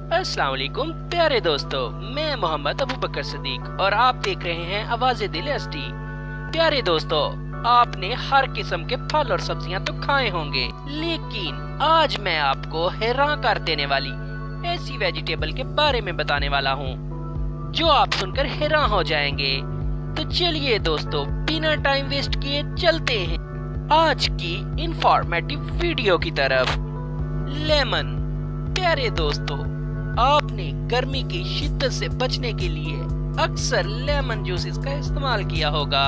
अस्सलाम वालेकुम प्यारे दोस्तों, मैं मोहम्मद अबू बकर सदीक और आप देख रहे हैं आवाज़े दिल एसटी। प्यारे दोस्तों, आपने हर किस्म के फल और सब्जियां तो खाए होंगे, लेकिन आज मैं आपको हैरान कर देने वाली ऐसी वेजिटेबल के बारे में बताने वाला हूँ जो आप सुनकर हैरान हो जाएंगे। तो चलिए दोस्तों, बिना टाइम वेस्ट किए चलते हैं आज की इंफॉर्मेटिव वीडियो की तरफ। लेमन। प्यारे दोस्तों, आपने गर्मी की शिद्दत से बचने के लिए अक्सर लेमन जूसेस का इस्तेमाल किया होगा।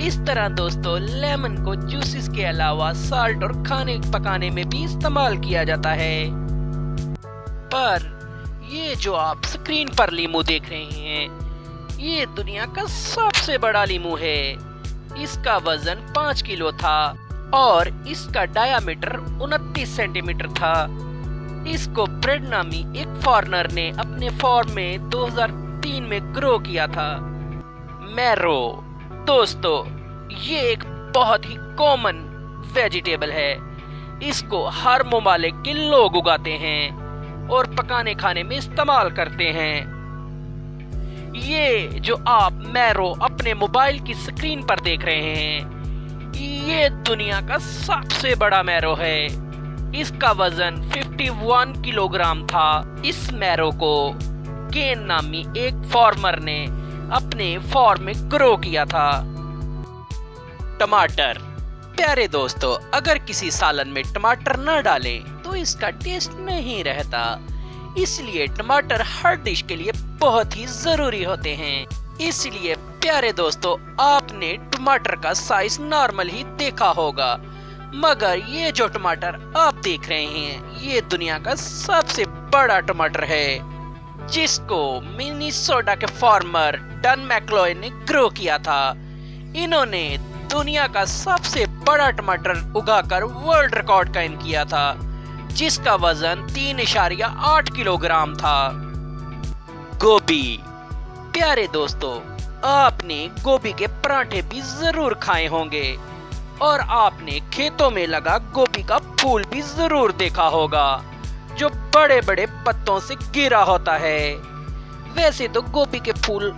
इस तरह दोस्तों, लेमन को जूसेस के अलावा साल्ट और खाने पकाने में भी इस्तेमाल किया जाता है। पर ये जो आप स्क्रीन पर लीमू देख रहे हैं, ये दुनिया का सबसे बड़ा लीमू है। इसका वजन 5 किलो था और इसका डायामीटर 29 सेंटीमीटर था। इसको ब्रेड नामी एक फॉरेनर ने अपने फार्म में 2003 में ग्रो किया था। मैरो। दोस्तों, ये एक बहुत ही कॉमन वेजिटेबल है। इसको हर ममालिक के लोग उगाते हैं और पकाने खाने में इस्तेमाल करते हैं। ये जो आप मैरो अपने मोबाइल की स्क्रीन पर देख रहे हैं, ये दुनिया का सबसे बड़ा मैरो है। इसका वजन 51 किलोग्राम था। इस मैरो को केन नामी एक फार्मर ने अपने फार्म में ग्रो किया था। टमाटर। प्यारे दोस्तों, अगर किसी सालन में टमाटर न डालें तो इसका टेस्ट नहीं रहता, इसलिए टमाटर हर डिश के लिए बहुत ही जरूरी होते हैं। इसलिए प्यारे दोस्तों, आपने टमाटर का साइज नॉर्मल ही देखा होगा, मगर ये जो टमाटर आप देख रहे हैं, ये दुनिया का सबसे बड़ा टमाटर है, जिसको मिनीसोटा के फार्मर डन मैक्लोय ने ग्रो किया था। इन्होंने दुनिया का सबसे बड़ा टमाटर उगाकर वर्ल्ड रिकॉर्ड कायम किया था, जिसका वजन 3.8 किलोग्राम था। गोभी। प्यारे दोस्तों, आपने गोभी के पराठे भी जरूर खाए होंगे और आपने खेतों में लगा गोभी का फूल भी जरूर देखा होगा, जो बड़े बड़े पत्तों से घिरा होता है। वैसे तो गोभी के फूल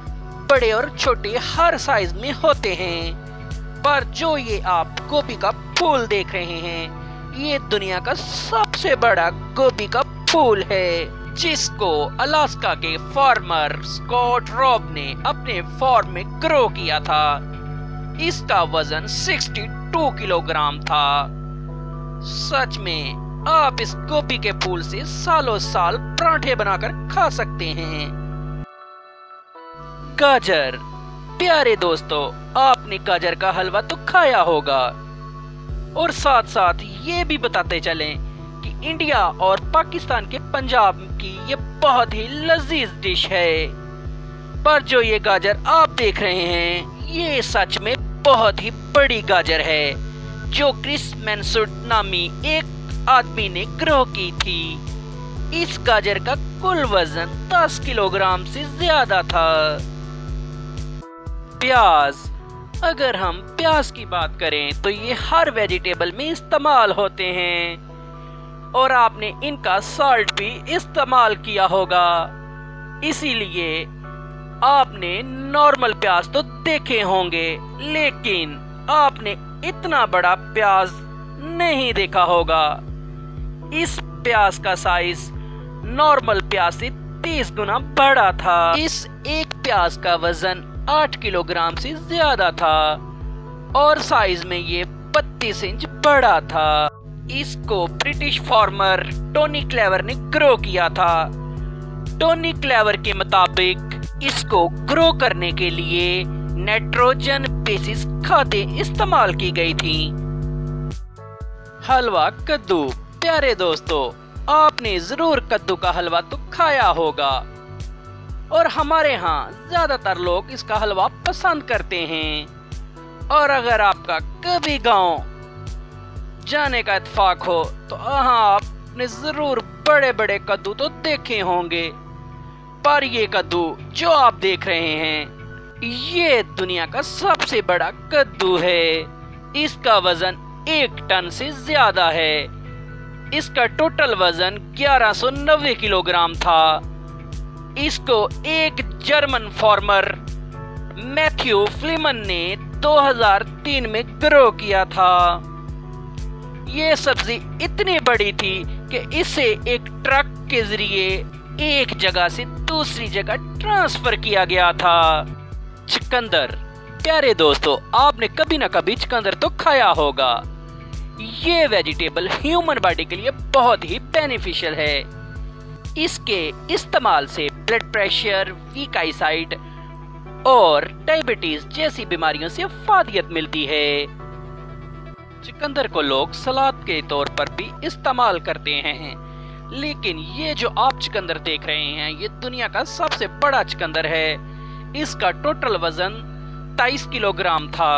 बड़े और छोटे हर साइज में होते हैं, पर जो ये आप गोभी का फूल देख रहे हैं, ये दुनिया का सबसे बड़ा गोभी का फूल है, जिसको अलास्का के फार्मर स्कॉट रॉब ने अपने फार्म में ग्रो किया था। इसका वजन 62 किलोग्राम था। सच में आप इस गोभी के फूल से सालों साल पराठे बनाकर खा सकते हैं। गाजर। प्यारे दोस्तों, आपने गाजर का हलवा तो खाया होगा, और साथ साथ ये भी बताते चलें कि इंडिया और पाकिस्तान के पंजाब की ये बहुत ही लजीज डिश है। पर जो ये गाजर आप देख रहे हैं, ये सच में बहुत ही बड़ी गाजर है, जो क्रिस मैनसूट नामी एक आदमी ने ग्रो की थी। इस गाजर का कुल वजन 10 किलोग्राम से ज्यादा था। प्याज। अगर हम प्याज की बात करें तो ये हर वेजिटेबल में इस्तेमाल होते हैं और आपने इनका साल्ट भी इस्तेमाल किया होगा, इसीलिए आपने नॉर्मल प्याज तो देखे होंगे, लेकिन आपने इतना बड़ा प्याज नहीं देखा होगा। इस प्याज का साइज नॉर्मल प्याज से 30 गुना बड़ा था। इस एक प्याज का वजन 8 किलोग्राम से ज्यादा था और साइज में ये 32 इंच बड़ा था। इसको ब्रिटिश फार्मर टोनी क्लेवर ने ग्रो किया था। टोनी क्लेवर के मुताबिक इसको ग्रो करने के लिए नाइट्रोजन बेसिस खादें इस्तेमाल की गई थी। हलवा कद्दू। प्यारे दोस्तों, आपने जरूर कद्दू का हलवा तो खाया होगा और हमारे यहाँ ज्यादातर लोग इसका हलवा पसंद करते हैं। और अगर आपका कभी गांव जाने का इत्तेफाक हो तो हाँ, आपने जरूर बड़े बड़े कद्दू तो देखे होंगे, पर ये कद्दू जो आप देख रहे हैं, ये दुनिया का सबसे बड़ा कद्दू है। इसका वजन 1 टन से ज्यादा है। इसका टोटल वजन 1190 किलोग्राम था। इसको एक जर्मन फार्मर मैथ्यू फ्लीमन ने 2003 में ग्रो किया था। ये सब्जी इतनी बड़ी थी कि इसे एक ट्रक के जरिए एक जगह से दूसरी जगह ट्रांसफर किया गया था। चुकंदर। प्यारे दोस्तों, आपने कभी ना कभी चुकंदर तो खाया होगा। ये वेजिटेबल ह्यूमन बॉडी के लिए बहुत ही बेनिफिशियल है। इसके इस्तेमाल से ब्लड प्रेशर, वीक आईसाइट और डायबिटीज जैसी बीमारियों से फायदियत मिलती है। चुकंदर को लोग सलाद के तौर पर भी इस्तेमाल करते हैं, लेकिन ये जो आप चुकंदर देख रहे हैं ये दुनिया का सबसे बड़ा चुकंदर है। इसका टोटल वजन 23 किलोग्राम था।